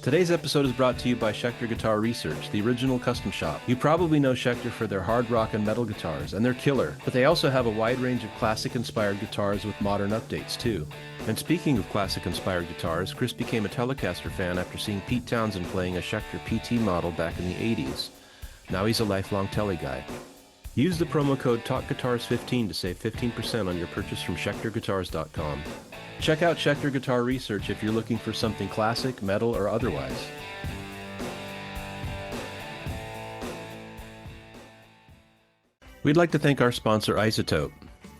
Today's episode is brought to you by Schecter Guitar Research, the original custom shop. You probably know Schecter for their hard rock and metal guitars, and they're killer, but they also have a wide range of classic-inspired guitars with modern updates, too. And speaking of classic-inspired guitars, Chris became a Telecaster fan after seeing Pete Townsend playing a Schecter PT model back in the 80s. Now he's a lifelong Tele guy. Use the promo code TalkGuitars15 to save 15% on your purchase from SchecterGuitars.com. Check out Schecter Guitar Research if you're looking for something classic, metal, or otherwise. We'd like to thank our sponsor, iZotope.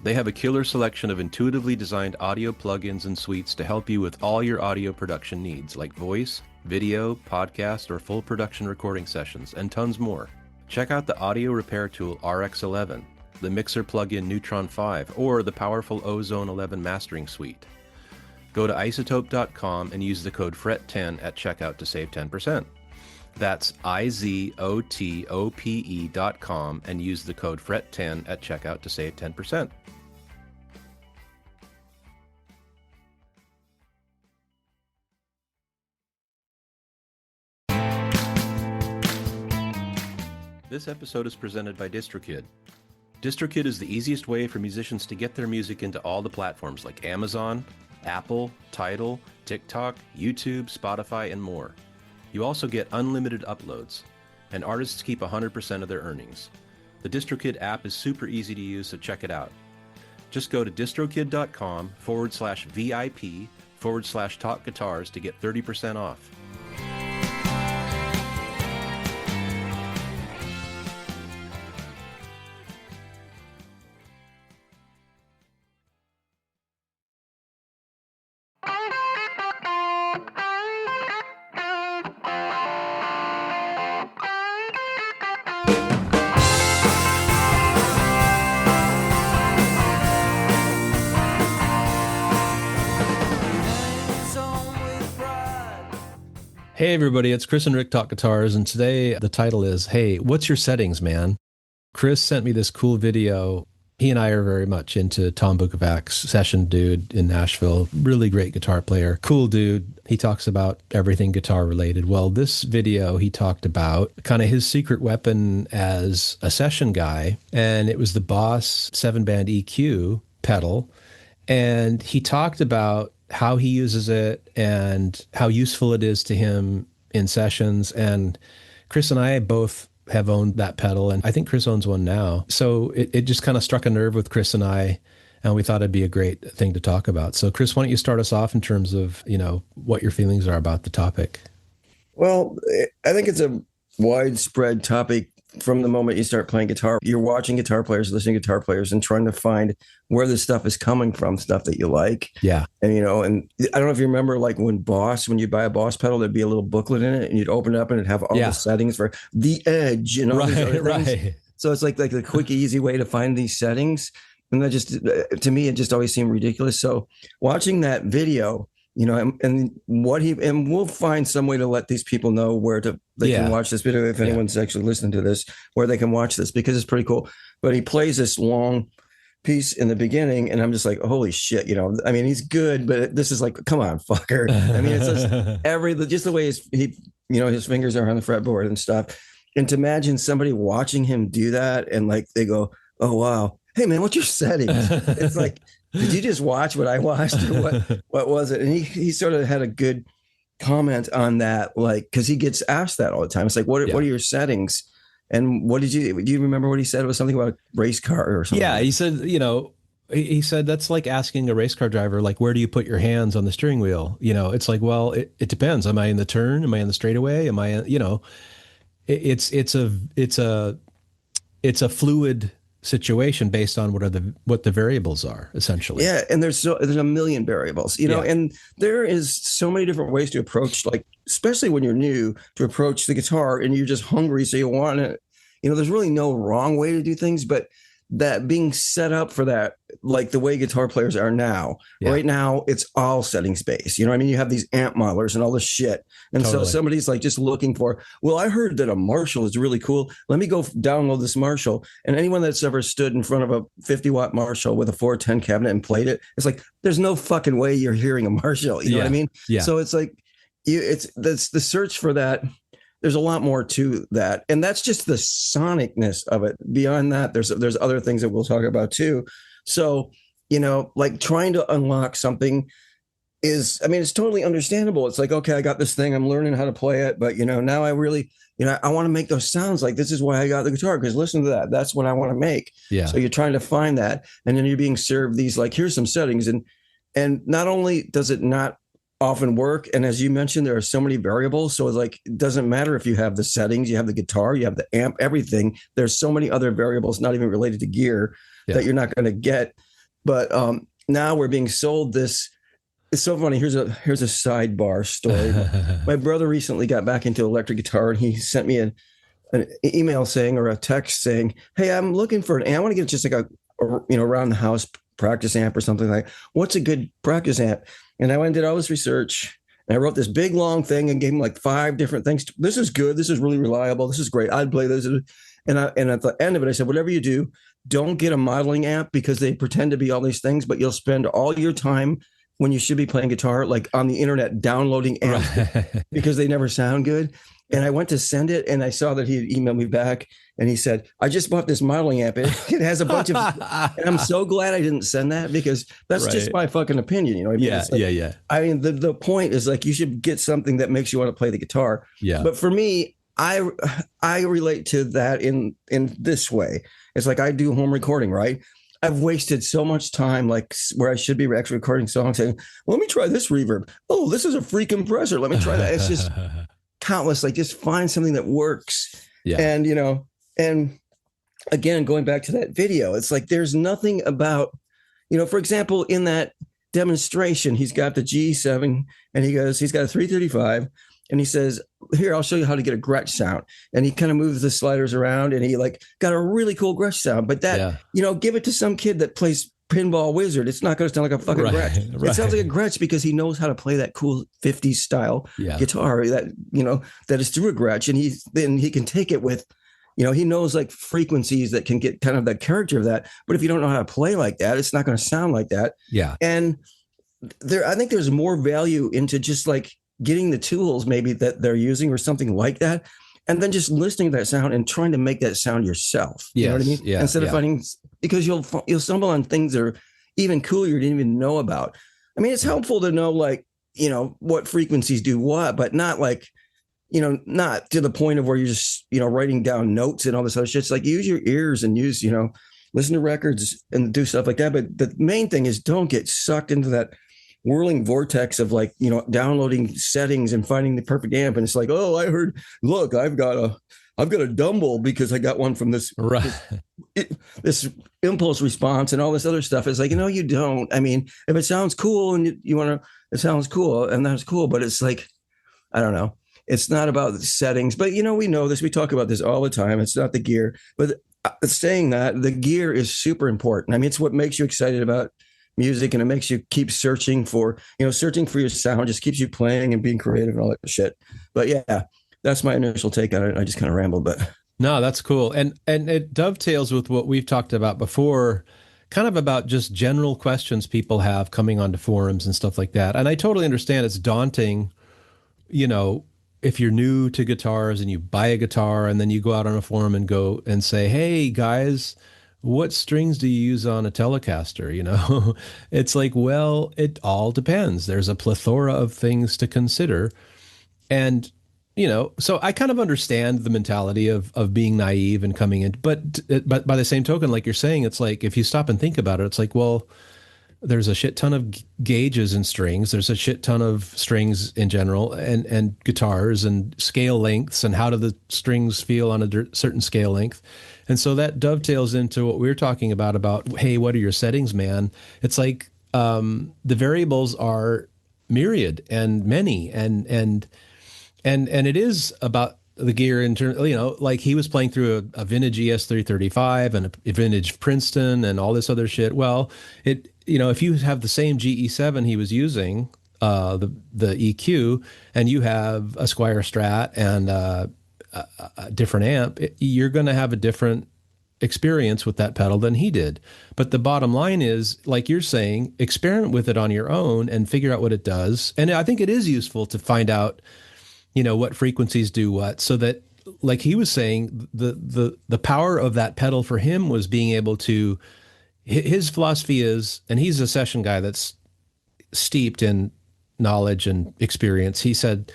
They have a killer selection of intuitively designed audio plugins and suites to help you with all your audio production needs, like voice, video, podcast, or full production recording sessions, and tons more. Check out the audio repair tool RX11, the mixer plugin Neutron 5, or the powerful Ozone 11 mastering suite. Go to iZotope.com and use the code FRET10 at checkout to save 10%. That's iZotope.com and use the code FRET10 at checkout to save 10%. This episode is presented by DistroKid. DistroKid is the easiest way for musicians to get their music into all the platforms like Amazon, Apple, Tidal, TikTok, YouTube, Spotify, and more. You also get unlimited uploads, and artists keep 100% of their earnings. The DistroKid app is super easy to use, so check it out. Just go to distrokid.com/VIP/Talk Guitars to get 30% off. Hey everybody, it's Chris and Rick Talk Guitars, and today the title is, Hey, what's your settings, man? Chris sent me this cool video. He and I are very much into Tom Bukovac's session dude in Nashville. Really great guitar player. Cool dude. He talks about everything guitar related. Well, this video he talked about kind of his secret weapon as a session guy, and it was the Boss 7-band EQ pedal. And he talked about how he uses it and how useful it is to him in sessions. And Chris and I both have owned that pedal, and I think Chris owns one now. So it just kind of struck a nerve with Chris and I, and we thought it'd be a great thing to talk about. So Chris, why don't you start us off in terms of, what your feelings are about the topic? Well, I think it's a widespread topic from the moment you start playing guitar. You're watching guitar players, listening to guitar players, and trying to find where this stuff is coming from, stuff that you like. Yeah. And, and I don't know if you remember, like when you buy a Boss pedal, there'd be a little booklet in it, and you'd open it up and it'd have all the settings for the edge and all these other things. Right. So it's like the quick, easy way to find these settings. And that just, to me, it just always seemed ridiculous. So watching that video, and we'll find some way to let these people know where they can watch this video, if anyone's actually listening to this, where they can watch this, because it's pretty cool. But he plays this long piece in the beginning, and I'm just like, holy shit, he's good, but this is like, come on, fucker. I mean, it's just the way his fingers are on the fretboard and stuff. And to imagine somebody watching him do that, and like they go, oh wow, hey man, what's your settings? It's like, did you just watch what I watched, or what was it? And he sort of had a good comment on that, like, because he gets asked that all the time. It's like, what are your settings? And do you remember what he said? It was something about a race car or something. Yeah, he said, he said that's like asking a race car driver, like, where do you put your hands on the steering wheel? It's like, well, it depends. Am I in the turn? Am I in the straightaway? Am I, it's a fluid situation based on what the variables are, essentially. Yeah, and there's a million variables, and there is so many different ways to approach, like, especially when you're new, to approach the guitar and you're just hungry, so you want it. There's really no wrong way to do things, but that being set up for that, like the way guitar players are now. Yeah. Right now, it's all settings based. You have these amp modelers and all this shit. And totally. So somebody's like just looking for, well, I heard that a Marshall is really cool. Let me go download this Marshall. And anyone that's ever stood in front of a 50-watt Marshall with a 410 cabinet and played it, it's like, there's no fucking way you're hearing a Marshall. You know what I mean? Yeah. So it's like, it's that's the search for that. There's a lot more to that, and that's just the sonicness of it. Beyond that, there's other things that we'll talk about too. So, like trying to unlock something is, I mean, it's totally understandable. It's like, okay, I got this thing, I'm learning how to play it, but now I really, I want to make those sounds. Like, this is why I got the guitar, because listen to that. That's what I want to make. Yeah. So you're trying to find that, and then you're being served these, like, here's some settings, and not only does it not often work, and as you mentioned, there are so many variables. So it's like, it doesn't matter if you have the settings, you have the guitar, you have the amp, everything. There's so many other variables, not even related to gear, that you're not going to get. But now we're being sold this. It's so funny. Here's a sidebar story. My brother recently got back into electric guitar, and he sent me an email saying, or a text saying, "Hey, I'm looking for an amp. I want to get just like a around the house practice amp or something like. What's a good practice amp?" And I went and did all this research, and I wrote this big long thing and gave him like 5 different things. This is good. This is really reliable. This is great. I'd play this. And at the end of it, I said, whatever you do, don't get a modeling amp, because they pretend to be all these things, but you'll spend all your time when you should be playing guitar, like on the internet, downloading amps because they never sound good. And I went to send it, and I saw that he had emailed me back, and he said, "I just bought this modeling amp. It has a bunch of," and I'm so glad I didn't send that, because that's just my fucking opinion. I mean, yeah. I mean, the point is, like, you should get something that makes you want to play the guitar. Yeah. But for me, I relate to that in this way. It's like, I do home recording, right? I've wasted so much time, like, where I should be actually recording songs, saying, "Let me try this reverb. Oh, this is a free compressor. Let me try that." It's just countless. Like, just find something that works. Yeah. And and again, going back to that video, it's like, there's nothing about, for example, in that demonstration, he's got the G7, and he's got a 335, and he says, "Here, I'll show you how to get a Gretsch sound." And he kind of moves the sliders around, and he like got a really cool Gretsch sound. But that, give it to some kid that plays Pinball Wizard. It's not going to sound like a fucking Gretsch. Right. It sounds like a Gretsch because he knows how to play that cool 50s style guitar that, that is through a Gretsch. And he can take it with, he knows like frequencies that can get kind of the character of that. But if you don't know how to play like that, it's not going to sound like that. Yeah. And I think there's more value into just like getting the tools maybe that they're using or something like that, and then just listening to that sound and trying to make that sound yourself. You know what I mean? Yeah, instead of finding, because you'll stumble on things that are even cooler you didn't even know about. I mean, it's helpful to know, like, what frequencies do what, but not like, not to the point of where you're just, writing down notes and all this other shit. It's like, use your ears and use, listen to records and do stuff like that. But the main thing is, don't get sucked into that whirling vortex of, like, downloading settings and finding the perfect amp. And it's like, oh, I heard, look, I've got a Dumble because I got one from this, this impulse response and all this other stuff. It's like, you don't. I mean, if it sounds cool and you want to, it sounds cool, and that's cool. But it's like, I don't know. It's not about the settings, but we know this. We talk about this all the time. It's not the gear, but saying that, the gear is super important. I mean, it's what makes you excited about music, and it makes you keep searching for your sound, just keeps you playing and being creative and all that shit. But yeah, that's my initial take on it. I just kind of rambled, but no, that's cool. And it dovetails with what we've talked about before, kind of about just general questions people have coming onto forums and stuff like that. And I totally understand it's daunting, if you're new to guitars and you buy a guitar and then you go out on a forum and go and say, "Hey guys, what strings do you use on a Telecaster?" It's like, well, it all depends. There's a plethora of things to consider. And, so I kind of understand the mentality of being naive and coming in, but by the same token, like you're saying, it's like, if you stop and think about it, it's like, well, there's a shit ton of gauges and strings. There's a shit ton of strings in general, and guitars and scale lengths, and how do the strings feel on a certain scale length. And so that dovetails into what we were talking about, hey, what are your settings, man? It's like, the variables are myriad and many, and it is about the gear in terms, like he was playing through a vintage ES335 and a vintage Princeton and all this other shit. Well, if you have the same GE7 he was using, the EQ, and you have a Squire Strat and a different amp, you're going to have a different experience with that pedal than he did. But the bottom line is, like you're saying, experiment with it on your own and figure out what it does. And I think it is useful to find out, what frequencies do what, so that, like he was saying, the power of that pedal for him was being able to, his philosophy is, and he's a session guy that's steeped in knowledge and experience. He said,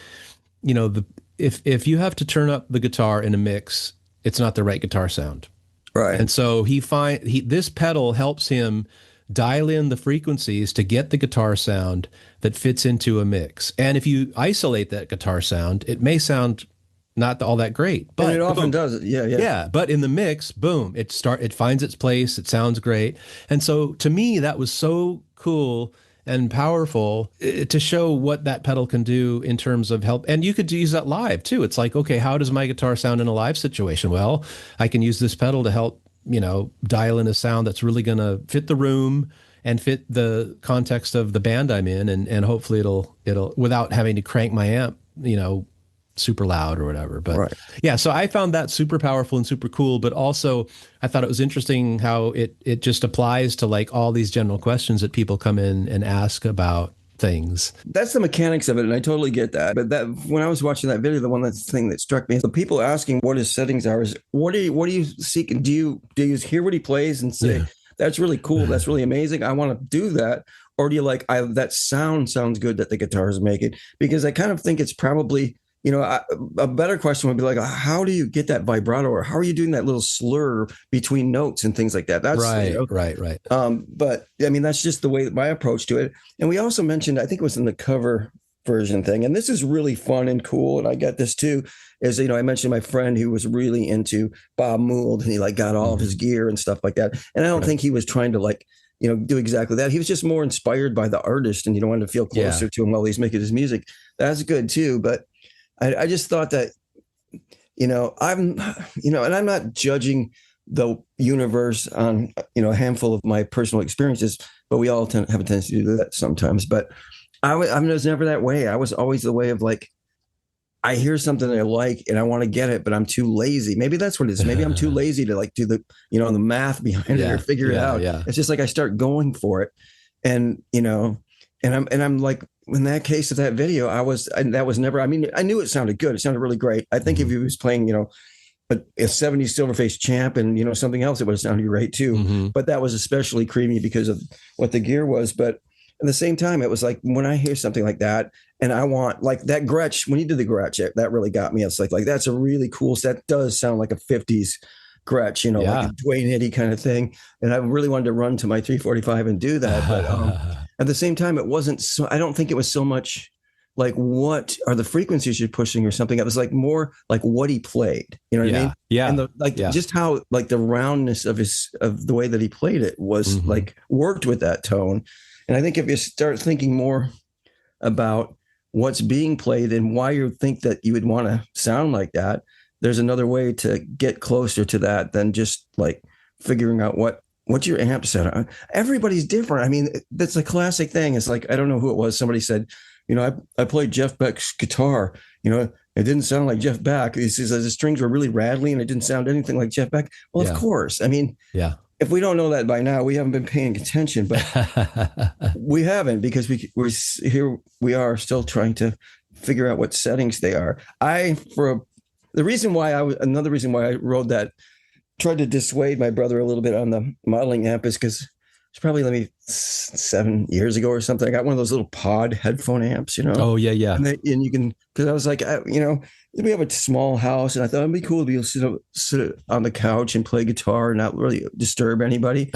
if you have to turn up the guitar in a mix, it's not the right guitar sound. Right. And so this pedal helps him dial in the frequencies to get the guitar sound that fits into a mix. And if you isolate that guitar sound, it may sound not all that great, but and it often does. Yeah. Yeah. But in the mix, boom, it finds its place. It sounds great. And so to me, that was so cool and powerful to show what that pedal can do in terms of help. And you could use that live too. It's like, okay, how does my guitar sound in a live situation? Well, I can use this pedal to help, dial in a sound that's really going to fit the room and fit the context of the band I'm in. And hopefully it'll, without having to crank my amp, super loud or whatever. But right. Yeah, so I found that super powerful and super cool, but also I thought it was interesting how it just applies to like all these general questions that people come in and ask about things. That's the mechanics of it, and I totally get that. But that when I was watching that video, the thing that struck me, the people asking what his settings are is what are you seeking? Do you hear what he plays and say, that's really cool, that's really amazing, I want to do that? Or do you like, that sounds good that the guitar is making? Because I kind of think it's probably, a better question would be like, how do you get that vibrato, or how are you doing that little slur between notes and things like that? That's right. But I mean, that's just the way that my approach to it. And we also mentioned, I think it was in the cover version thing, and this is really fun and cool. And I got this too, is, I mentioned my friend who was really into Bob Mould, and he like got all of his gear and stuff like that. And I don't think he was trying to like, do exactly that. He was just more inspired by the artist and, wanted to feel closer to him while he's making his music. That's good too. But I just thought that, and I'm not judging the universe on, a handful of my personal experiences, but we all have a tendency to do that sometimes. But I was never that way. I was always the way of like, I hear something I like and I want to get it, but I'm too lazy. Maybe that's what it is. Maybe I'm too lazy to like do the, the math behind it or figure it out. Yeah. It's just like I start going for it, and I'm like, in that case of that video, that was never, I mean, I knew it sounded good. It sounded really great. I think if he was playing, a 70s Silverface Champ and, something else, it would have sounded great too. But that was especially creamy because of what the gear was. But at the same time, it was like, when I hear something like that and I want like that Gretsch, when you did the Gretsch, that really got me. It's like, that's a really cool, that does sound like a 50s Gretsch, like a Dwayne Eddy kind of thing. And I really wanted to run to my 345 and do that. But at the same time, it wasn't so, I don't think it was so much like, what are the frequencies you're pushing or something? It was like more like what he played, what I mean? Yeah. And just how like the roundness of the way that he played it was like worked with that tone. And I think if you start thinking more about what's being played and why you think that you would want to sound like that, there's another way to get closer to that than just like figuring out what's your amp set. Everybody's different. I mean, that's a classic thing. It's like, I don't know who it was. Somebody said, I played Jeff Beck's guitar. It didn't sound like Jeff Beck. He says the strings were really rattly and it didn't sound anything like Jeff Beck. Well, of course. I mean, if we don't know that by now, we haven't been paying attention, but we haven't, because we are still trying to figure out what settings they are. Another reason why I wrote that, tried to dissuade my brother a little bit on the modeling amp, is because it's probably maybe 7 years ago or something. I got one of those little pod headphone amps, Oh yeah. And you can, because I was like, we have a small house, and I thought it'd be cool to be able to sit on the couch and play guitar and not really disturb anybody.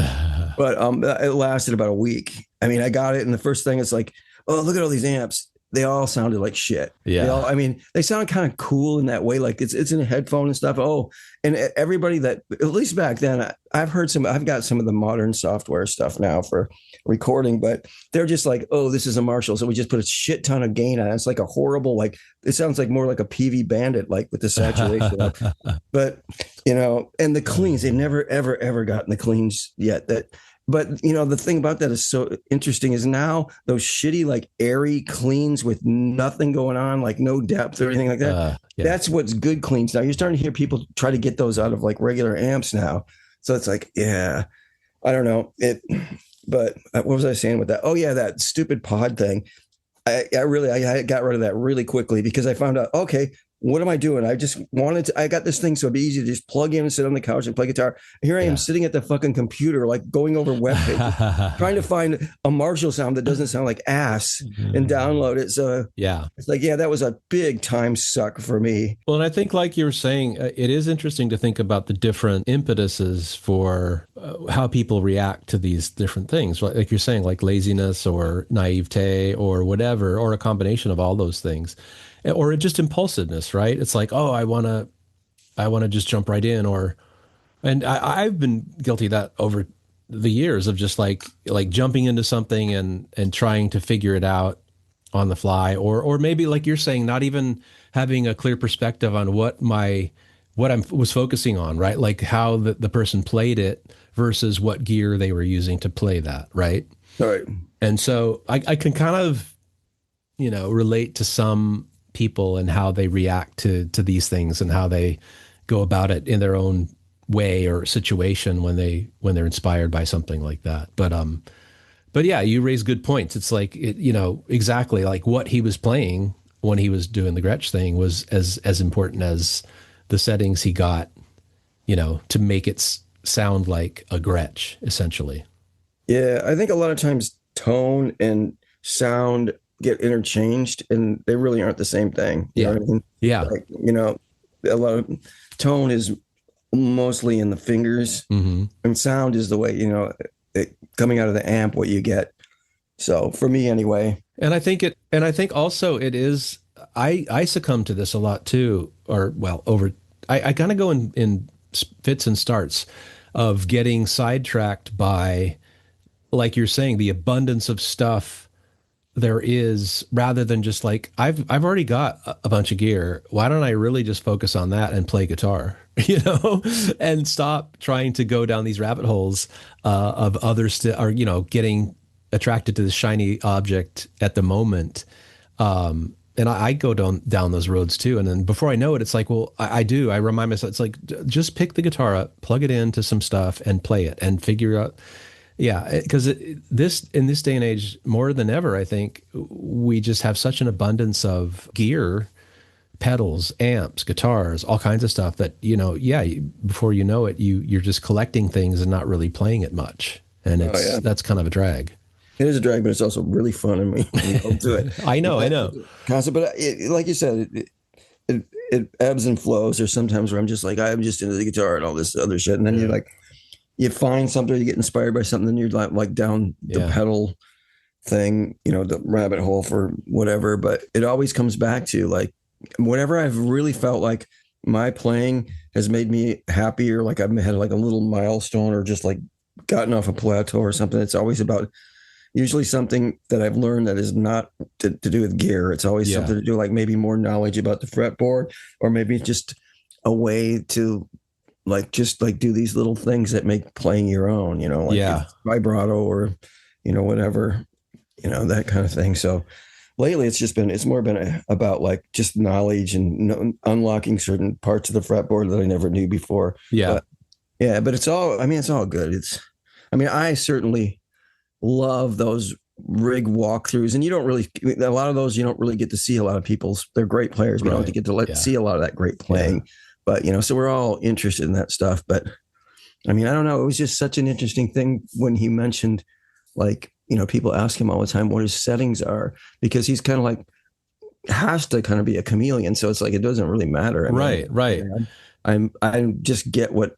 But it lasted about a week. I mean, I got it, and the first thing is like, oh, look at all these amps. They all sounded like shit. Yeah. They sound kind of cool in that way. Like it's in a headphone and stuff. Oh, and everybody that, at least back then, I've got some of the modern software stuff now for recording, but they're just like, oh, this is a Marshall, so we just put a shit ton of gain on it. It's like a horrible, like, it sounds like more like a PV Bandit, like with the saturation. But, and the cleans, they've never, ever, ever gotten the cleans yet. But, the thing about that is so interesting is now those shitty, like airy cleans with nothing going on, like no depth or anything like that. That's what's good cleans. Now you're starting to hear people try to get those out of like regular amps now. So it's like, yeah, I don't know it, but what was I saying with that? Oh yeah, that stupid pod thing. I got rid of that really quickly because I found out, okay, what am I doing? I just wanted to, I got this thing so it'd be easy to just plug in and sit on the couch and play guitar. Here I am Yeah. sitting at the fucking computer, like going over web pages, trying to find a Marshall sound that doesn't sound like ass and download it. So Yeah. it's like, yeah, that was a big time suck for me. Well, and I think, like you were saying, it is interesting to think about the different impetuses for how people react to these different things. Like you're saying, like laziness or naivete or whatever, or a combination of all those things, or just impulsiveness, right? It's like, oh, I want to just jump right in, or, and I've been guilty of that over the years of just like jumping into something and trying to figure it out on the fly, or maybe like you're saying, not even having a clear perspective on what I was focusing on, right? Like how the person played it versus what gear they were using to play that, right? All right. And so I can kind of, relate to some people and how they react to these things and how they go about it in their own way or situation when they're inspired by something like that. But yeah, you raise good points. It's like, exactly like what he was playing when he was doing the Gretsch thing was as important as the settings he got, to make it sound like a Gretsch, essentially. Yeah, I think a lot of times tone and sound get interchanged and they really aren't the same thing. You know Yeah. what I mean? Yeah. Like, a lot of tone is mostly in the fingers Hmm. and sound is the way, coming out of the amp, what you get. So for me anyway, And I think also it is, I succumb to this a lot too, or well, I kind of go in fits and starts of getting sidetracked by, like you're saying, the abundance of stuff there is, rather than just like I've already got a bunch of gear. Why don't I really just focus on that and play guitar, and stop trying to go down these rabbit holes of others or getting attracted to this shiny object at the moment. And I go down those roads too. And then before I know it, it's like, well, I remind myself, it's like, just pick the guitar up, plug it into some stuff and play it and figure out. Yeah, because this in this day and age, more than ever, I think we just have such an abundance of gear, pedals, amps, guitars, all kinds of stuff that, yeah, before you know it, you're just collecting things and not really playing it much. And oh yeah, that's kind of a drag. it is a drag, but it's also really fun and we go to it. I know, I know. Concept, but like you said, it ebbs and flows. There's sometimes where I'm just like, I'm just into the guitar and all this other shit. And then you're like, you find something, you get inspired by something, then you're like down the pedal thing, the rabbit hole for whatever. But it always comes back to like, whenever I've really felt like my playing has made me happier, like I've had like a little milestone or just like gotten off a plateau or something, it's always about usually something that I've learned that is not to do with gear. It's always something to do like maybe more knowledge about the fretboard, or maybe just a way to like just like do these little things that make playing your own, like vibrato or whatever, that kind of thing. So lately it's more been about like just knowledge and unlocking certain parts of the fretboard that I never knew before. Yeah. But it's all good. I certainly love those rig walkthroughs, and a lot of those you don't really get to see. A lot of they're great players. We don't get to see a lot of that great playing, but so we're all interested in that stuff. But I don't know. It was just such an interesting thing when he mentioned, like, people ask him all the time what his settings are, because he's kind of like has to kind of be a chameleon. So it's like, it doesn't really matter. Right. I just get what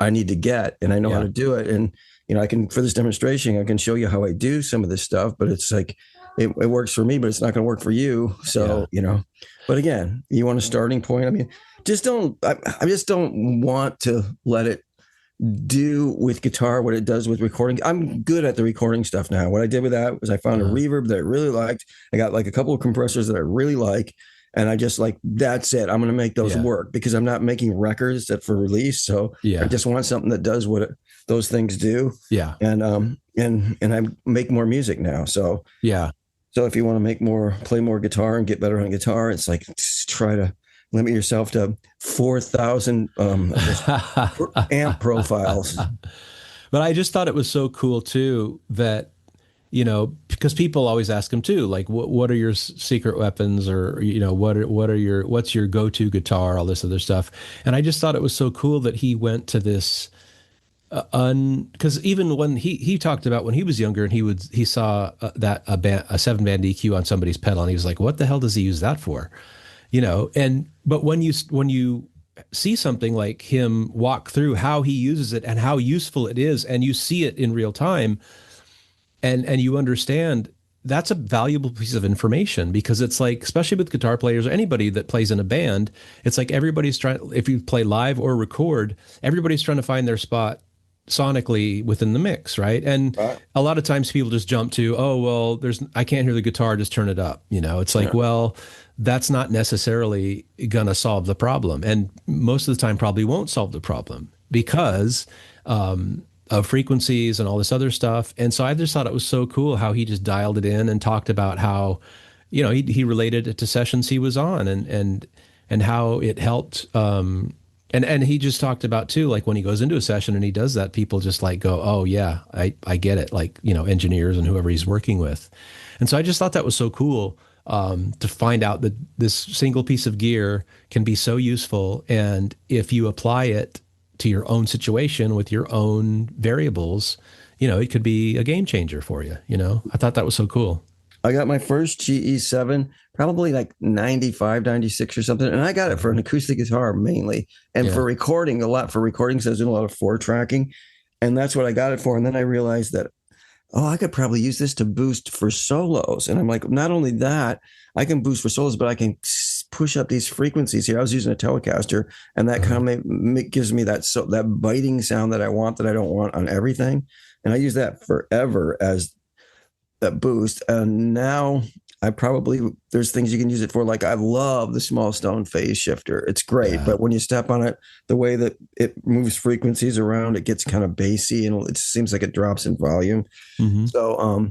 I need to get, and I know how to do it. And I can, for this demonstration, I can show you how I do some of this stuff, but it's like, it works for me, but it's not going to work for you. So, but again, you want a starting point. I just don't want to let it do with guitar what it does with recording. I'm good at the recording stuff now. What I did with that was I found a reverb that I really liked. I got like a couple of compressors that I really like. And I just like, that's it. I'm going to make those work, because I'm not making records that for release. So I just want something that does what those things do. Yeah. And I make more music now. So so if you want to play more guitar and get better on guitar, it's like, just try to limit yourself to 4,000 I guess amp profiles. But I just thought it was so cool too that, because people always ask him too, like, what are your secret weapons, or what's your go-to guitar, all this other stuff. And I just thought it was so cool that he went to this because even when he talked about when he was younger and he saw that a 7-band EQ on somebody's pedal, and he was like, what the hell does he use that for? And but when you see something like him walk through how he uses it and how useful it is, and you see it in real time, and you understand, that's a valuable piece of information, because it's like, especially with guitar players or anybody that plays in a band, it's like everybody's trying, if you play live or record, everybody's trying to find their spot sonically within the mix, right? And Right. a lot of times people just jump to, oh, well, I can't hear the guitar, just turn it up. It's like, Yeah. well, that's not necessarily gonna solve the problem, and most of the time probably won't solve the problem, because of frequencies and all this other stuff. And so I just thought it was so cool how he just dialed it in and talked about how, he related it to sessions he was on, and how it helped. And he just talked about too, like when he goes into a session and he does that, people just like go, oh yeah, I get it. Like, engineers and whoever he's working with. And so I just thought that was so cool, to find out that this single piece of gear can be so useful. And if you apply it to your own situation with your own variables, it could be a game changer for you. I thought that was so cool. I got my first GE7 probably like 95, 96 or something. And I got it for an acoustic guitar mainly. And Yeah. for recording, a lot for recording. So I was doing a lot of 4-tracking. And that's what I got it for. And then I realized that, oh, I could probably use this to boost for solos. And I'm like, not only that, I can boost for solos, but I can push up these frequencies here. I was using a Telecaster, and that kind of gives me that biting sound that I want, that I don't want on everything. And I use that forever as that boost. And now there's things you can use it for. Like, I love the small stone phase shifter. It's great. Yeah. But when you step on it, the way that it moves frequencies around, it gets kind of bassy, and it seems like it drops in volume. Mm-hmm. So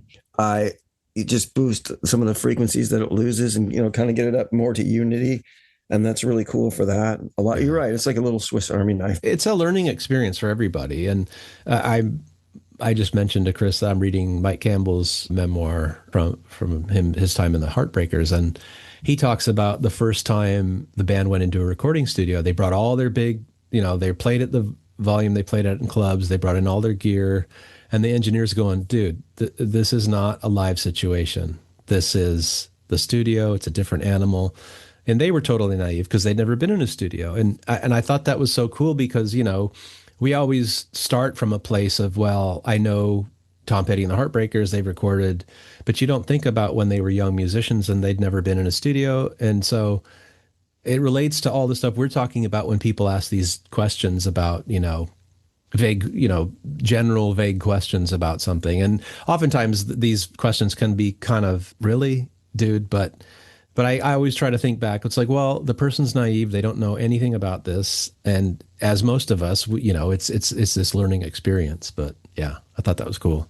you just boost some of the frequencies that it loses, and kind of get it up more to unity. And that's really cool for that. A lot. Yeah. You're right. It's like a little Swiss Army knife. It's a learning experience for everybody. And I just mentioned to Chris that I'm reading Mike Campbell's memoir from his time in the Heartbreakers, and he talks about the first time the band went into a recording studio. They brought all their big, they played at the volume they played at in clubs. They brought in all their gear, and the engineers going, dude, this is not a live situation. This is the studio. It's a different animal. And they were totally naive because they'd never been in a studio. And I thought that was so cool because, we always start from a place of, well, I know Tom Petty and the Heartbreakers, they've recorded, but you don't think about when they were young musicians and they'd never been in a studio. And so it relates to all the stuff we're talking about when people ask these questions about, vague, general vague questions about something. And oftentimes these questions can be kind of, really, dude, but I always try to think back. It's like, well, the person's naive. They don't know anything about this. And as most of us, it's this learning experience. But yeah, I thought that was cool.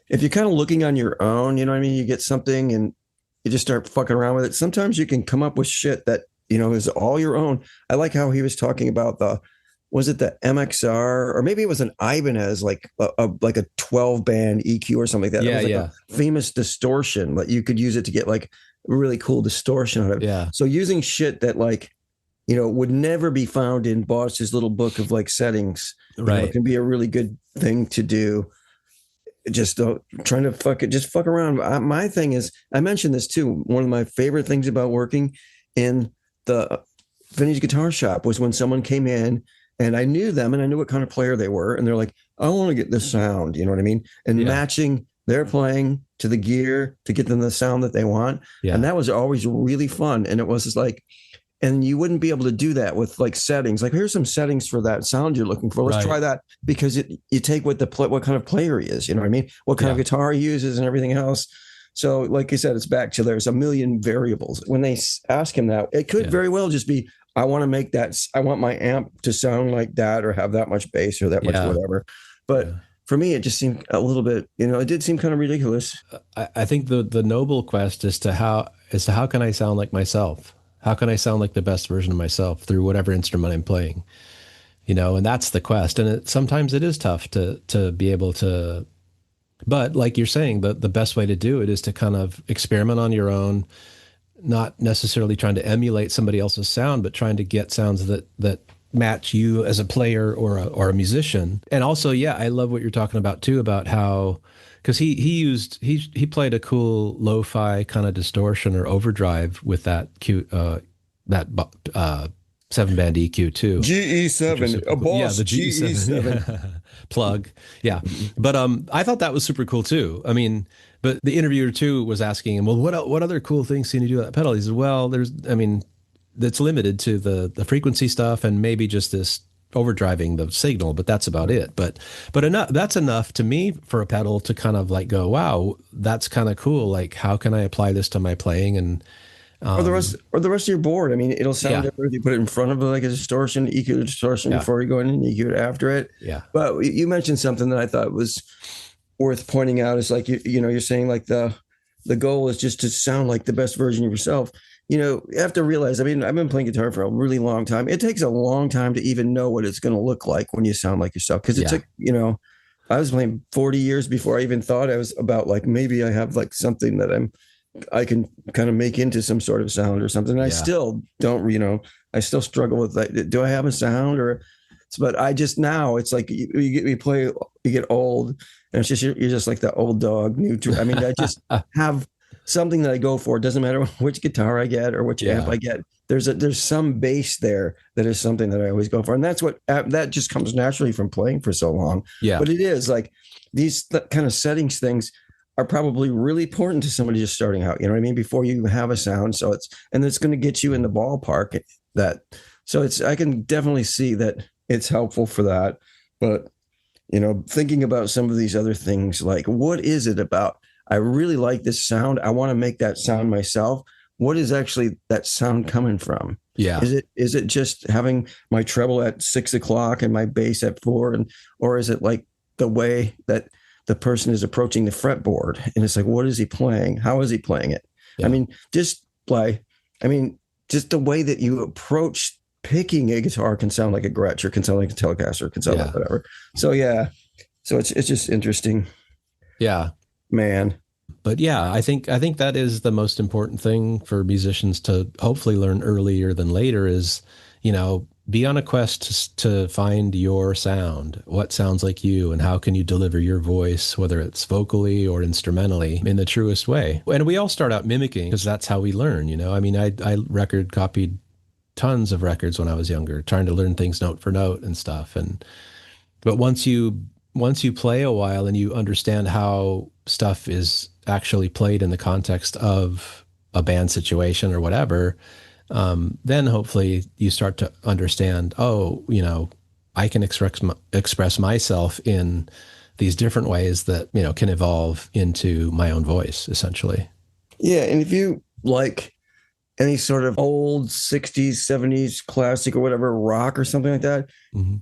If you're kind of looking on your own, you know what I mean? You get something and you just start fucking around with it. Sometimes you can come up with shit that, is all your own. I like how he was talking about was it the MXR, or maybe it was an Ibanez, like a 12-band EQ or something like that. Yeah, it was like a famous distortion that you could use it to get like really cool distortion out of it. Yeah. So using shit that would never be found in Boss's little book of like settings, right, can be a really good thing to do. Just trying to fuck around. My thing is, I mentioned this too. One of my favorite things about working in the vintage guitar shop was when someone came in and I knew them and I knew what kind of player they were. And they're like, I want to get this sound, you know what I mean? And matching their playing to the gear to get them the sound that they want. Yeah. And that was always really fun. And it was just like, and you wouldn't be able to do that with like settings. Like, here's some settings for that sound you're looking for. Let's try that, because you take what kind of player he is, you know what I mean? What kind of guitar he uses and everything else. So like you said, it's back to there's a million variables. When they ask him that, it could very well just be, I want to make that, I want my amp to sound like that, or have that much bass or that much whatever. But for me, it just seemed a little bit, it did seem kind of ridiculous. I think the noble quest is to how can I sound like myself? How can I sound like the best version of myself through whatever instrument I'm playing? And that's the quest. And sometimes it is tough to be able to, but like you're saying, the best way to do it is to kind of experiment on your own, not necessarily trying to emulate somebody else's sound, but trying to get sounds that match you as a player or a musician. And also, yeah, I love what you're talking about too, about how, because he played a cool lo-fi kind of distortion or overdrive with that seven band EQ too. GE7, a cool. Boss. Yeah, the GE7 yeah. Plug. Yeah. But I thought that was super cool too. I mean, but the interviewer too was asking him, well, what other cool things can you do with that pedal? He said, well, that's limited to the frequency stuff and maybe just this overdriving the signal, but that's about it. But that's enough to me for a pedal to kind of like go, wow, that's kind of cool. Like, how can I apply this to my playing? And or the rest of your board. I mean, it'll sound different if you put it in front of like a distortion, EQ the distortion before you go in and EQ it after it. Yeah. But you mentioned something that I thought was worth pointing out. Is like you're saying like the goal is just to sound like the best version of yourself. You have to realize, I mean, I've been playing guitar for a really long time. It takes a long time to even know what it's going to look like when you sound like yourself. Because it took, I was playing 40 years before I even thought I was about like, maybe I have like something that I can kind of make into some sort of sound or something. I still don't, I still struggle with like, do I have a sound but I just, now it's like you get old and it's just, you're just like the old dog I mean, I just have something that I go for. It doesn't matter which guitar I get or which amp I get. There's some bass there that is something that I always go for. And that's that just comes naturally from playing for so long. Yeah. But it is like these kind of settings things are probably really important to somebody just starting out. You know what I mean? Before you have a sound. So it's going to get you in the ballpark I can definitely see that it's helpful for that. But, thinking about some of these other things, like what is it about? I really like this sound. I want to make that sound myself. What is actually that sound coming from? Yeah. Is it just having my treble at 6 o'clock and my bass at 4? Or is it like the way that the person is approaching the fretboard? And it's like, what is he playing? How is he playing it? Yeah. I mean, just the way that you approach picking a guitar can sound like a Gretsch or can sound like a Telecaster, can sound like whatever. So yeah. So it's just interesting. Yeah. Man. But yeah, I think that is the most important thing for musicians to hopefully learn earlier than later is, be on a quest to find your sound, what sounds like you, and how can you deliver your voice, whether it's vocally or instrumentally, in the truest way. And we all start out mimicking because that's how we learn, I mean, I record copied tons of records when I was younger, trying to learn things note for note and stuff. But once you play a while and you understand how stuff is actually played in the context of a band situation or whatever, then hopefully you start to understand, I can express myself in these different ways that, can evolve into my own voice, essentially. Yeah. And if you like any sort of old 60s, 70s classic or whatever, rock or something like that, mm-hmm.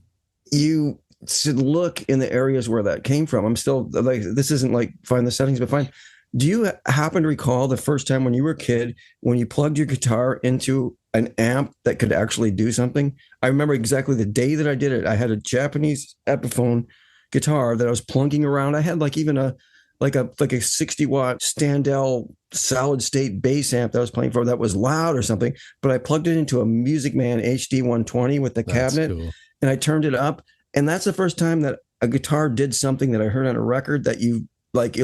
You should look in the areas where that came from. I'm still like, this isn't like find the settings, but fine. Do you happen to recall the first time when you were a kid, when you plugged your guitar into an amp that could actually do something? I remember exactly the day that I did it. I had a Japanese Epiphone guitar that I was plunking around. I had like even a 60-watt Standell solid state bass amp that I was playing for that was loud or something, but I plugged it into a Music Man HD 120 with the cabinet, cool. And I turned it up. And that's the first time that a guitar did something that I heard on a record that you're like,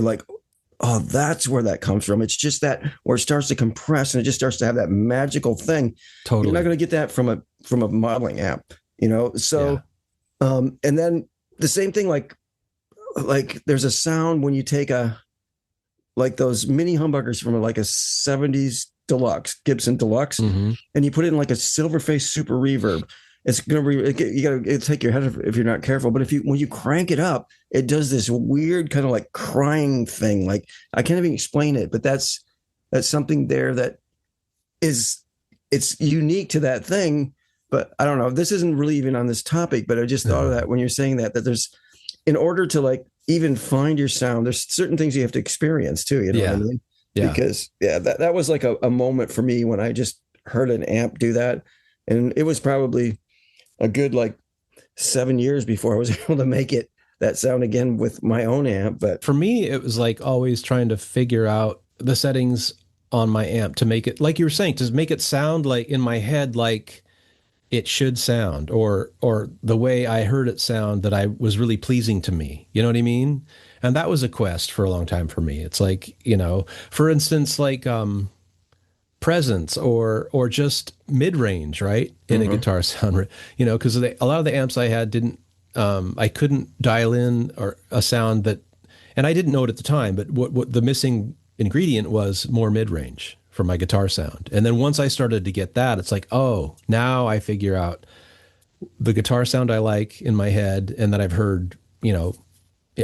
oh, that's where that comes from. It's just that where it starts to compress and it just starts to have that magical thing. Totally. You're not going to get that from a modeling amp, So, yeah. And then the same thing, like there's a sound when you take those mini humbuckers from like a 70s deluxe Gibson Deluxe, mm-hmm. and you put it in like a Silverface Super Reverb. It's gonna be, you gotta take your head if you're not careful. But when you crank it up, it does this weird kind of like crying thing. Like I can't even explain it, but that's something there that it's unique to that thing. But I don't know. This isn't really even on this topic, but I just thought of that when you're saying that there's, in order to like even find your sound, there's certain things you have to experience too. You know what I mean? Yeah. Because that was like a moment for me when I just heard an amp do that. And it was probably a good like 7 years before I was able to make it that sound again with my own amp. But for me, it was like always trying to figure out the settings on my amp to make it, like you were saying, to make it sound like in my head, like it should sound, or the way I heard it sound that I was really pleasing to me. You know what I mean? And that was a quest for a long time for me. It's like, for instance, like presence or just mid-range, right? In a guitar sound, because a lot of the amps I had didn't I couldn't dial in or a sound that, and I didn't know it at the time, but what the missing ingredient was more mid-range for my guitar sound. And then once I started to get that, it's like, oh, now I figure out the guitar sound I like in my head and that I've heard,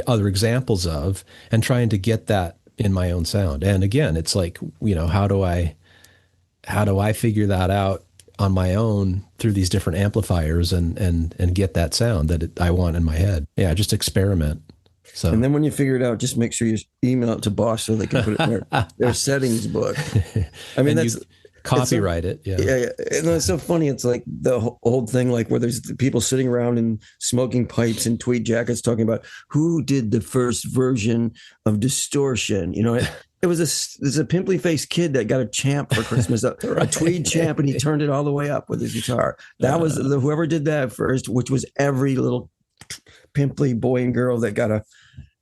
other examples of, and trying to get that in my own sound. And again, it's like, how do I figure that out on my own through these different amplifiers and get that sound that I want in my head? Yeah, just experiment. So, and then when you figure it out, just make sure you email it to Boss so they can put it in their settings book. I mean, that's copyright it. Yeah. Yeah. And it's so funny. It's like the old thing, like where there's people sitting around and smoking pipes and tweed jackets talking about who did the first version of distortion. It was a pimply faced kid that got a champ for Christmas, a tweed champ, and he turned it all the way up with his guitar. That was whoever did that first, which was every little pimply boy and girl that got a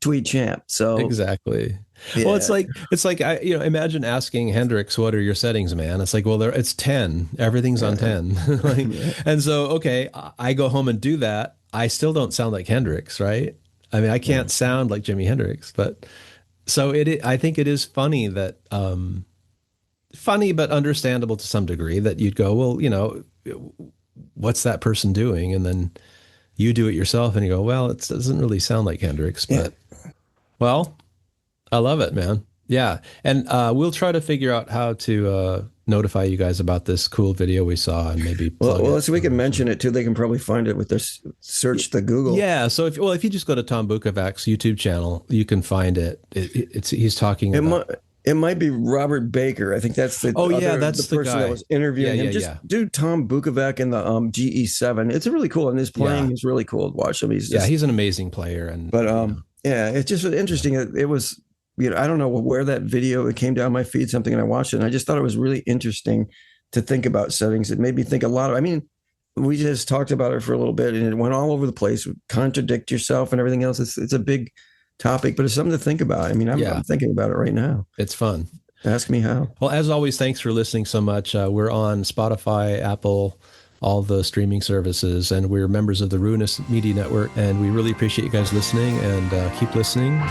tweed champ. So exactly. Yeah. Well, it's like I, imagine asking Hendrix, "What are your settings, man?" It's like, well, it's 10. Everything's on 10. And so, okay, I go home and do that. I still don't sound like Hendrix, right? I mean, I can't sound like Jimi Hendrix, but so I think it is funny that, funny but understandable to some degree, that you'd go, well, what's that person doing? And then you do it yourself and you go, well, it doesn't really sound like Hendrix, but well, I love it, man. Yeah. And we'll try to figure out how to notify you guys about this cool video we saw and maybe well, so we can mention it too. They can probably find it with their search the Google. Yeah. So if you just go to Tom Bukovac's YouTube channel, you can find it. He's talking about. It might be Robert Baker. I think that's the that's the person guy that was interviewing him. Just do Tom Bukovac in the GE7. It's really cool, and his playing is really cool to watch him. He's an amazing player. It's just interesting. It was, I don't know where that video, it came down my feed, something, and I watched it, and I just thought it was really interesting to think about settings. It made me think a lot of. I mean, we just talked about it for a little bit, and it went all over the place. Contradict yourself and everything else. It's a big topic, but it's something to think about. I mean, I'm thinking about it right now. It's fun. Ask me how. Well, as always, thanks for listening so much. We're on Spotify, Apple, all the streaming services, and we're members of the Ruinous Media Network, and we really appreciate you guys listening, and keep listening.